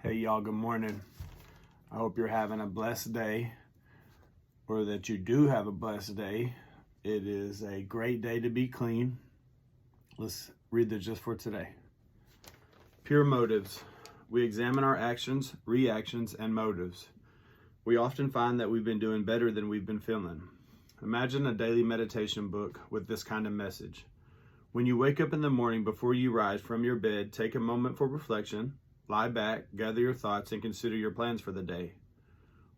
Hey y'all, good morning. I hope you're having a blessed day, or that you do have a blessed day. It is a great day to be clean. Let's read the just for today. Pure motives. We examine our actions, reactions, and motives. We often find that we've been doing better than we've been feeling. Imagine a daily meditation book with this kind of message. When you wake up in the morning before you rise from your bed, take a moment for reflection. Lie back, gather your thoughts, and consider your plans for the day.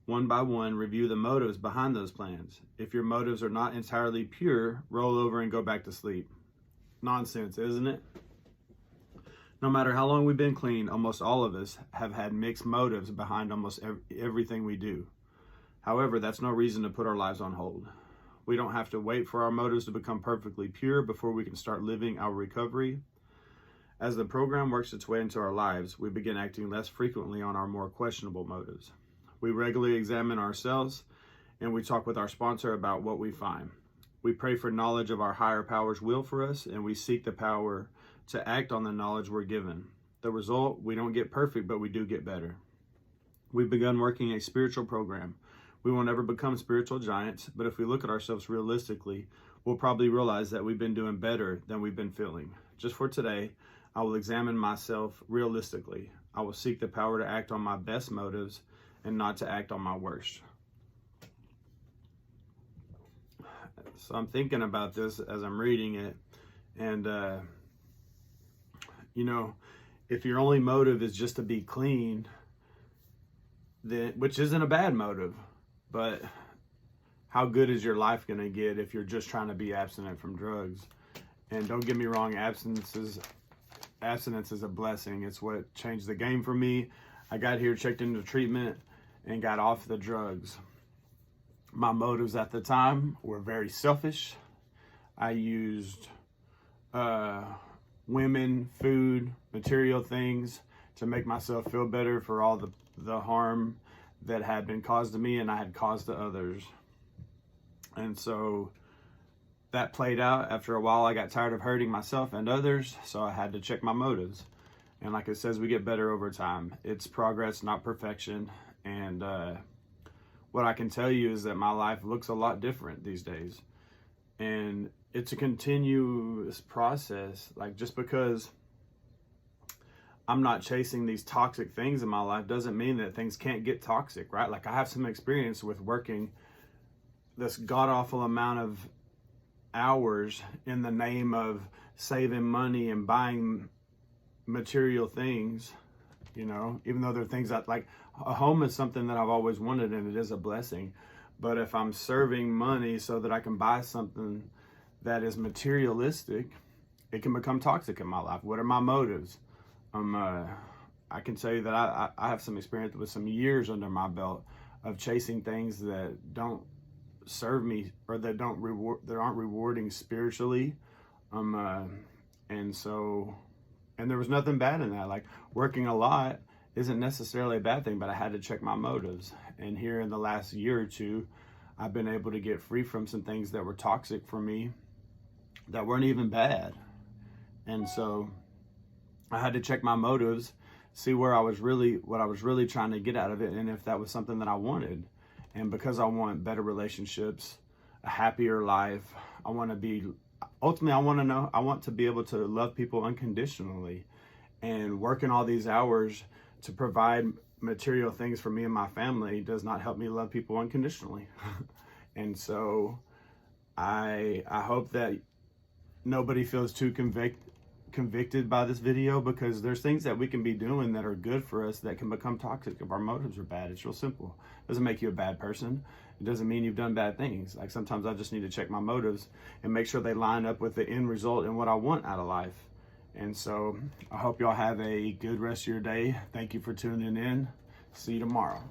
One by one, review the motives behind those plans. If your motives are not entirely pure, roll over and go back to sleep. Nonsense, isn't it? No matter how long we've been clean, almost all of us have had mixed motives behind almost everything we do. However, that's no reason to put our lives on hold. We don't have to wait for our motives to become perfectly pure before we can start living our recovery. As the program works its way into our lives, we begin acting less frequently on our more questionable motives. We regularly examine ourselves, and we talk with our sponsor about what we find. We pray for knowledge of our higher power's will for us, and we seek the power to act on the knowledge we're given. The result, we don't get perfect, but we do get better. We've begun working a spiritual program. We will never become spiritual giants, but if we look at ourselves realistically, we'll probably realize that we've been doing better than we've been feeling. Just for today, I will examine myself realistically. I will seek the power to act on my best motives and not to act on my worst. So I'm thinking about this as I'm reading it. And, if your only motive is just to be clean, then, which isn't a bad motive, but how good is your life going to get if you're just trying to be abstinent from drugs? And don't get me wrong, abstinence is a blessing. It's what changed the game for me. I got here, checked into treatment, and got off the drugs. My motives at the time were very selfish. I used women, food, material things to make myself feel better for all the harm that had been caused to me and I had caused to others. And so that played out. After a while, I got tired of hurting myself and others, so I had to check my motives. And like it says, we get better over time. It's progress, not perfection. And what I can tell you is that my life looks a lot different these days. And it's a continuous process. Like, just because I'm not chasing these toxic things in my life doesn't mean that things can't get toxic, right? Like, I have some experience with working this god-awful amount of hours in the name of saving money and buying material things, even though they're things that, like, a home is something that I've always wanted and it is a blessing. But if I'm serving money so that I can buy something that is materialistic, it can become toxic in my life. What are my motives? I can tell you that I have some experience with some years under my belt of chasing things that don't serve me, or that aren't rewarding spiritually. And there was nothing bad in that. Like, working a lot isn't necessarily a bad thing, but I had to check my motives. And here in the last year or two, I've been able to get free from some things that were toxic for me that weren't even bad. And so I had to check my motives, see what I was really trying to get out of it, and if that was something that I wanted. And because I want better relationships, a happier life, I want to be able to love people unconditionally. And working all these hours to provide material things for me and my family does not help me love people unconditionally. And so I hope that nobody feels too convicted by this video, because there's things that we can be doing that are good for us that can become toxic if our motives are bad. It's real simple. It doesn't make you a bad person. It doesn't mean you've done bad things. Like, sometimes I just need to check my motives and make sure they line up with the end result and what I want out of life. And so I hope y'all have a good rest of your day. Thank you for tuning in. See you tomorrow.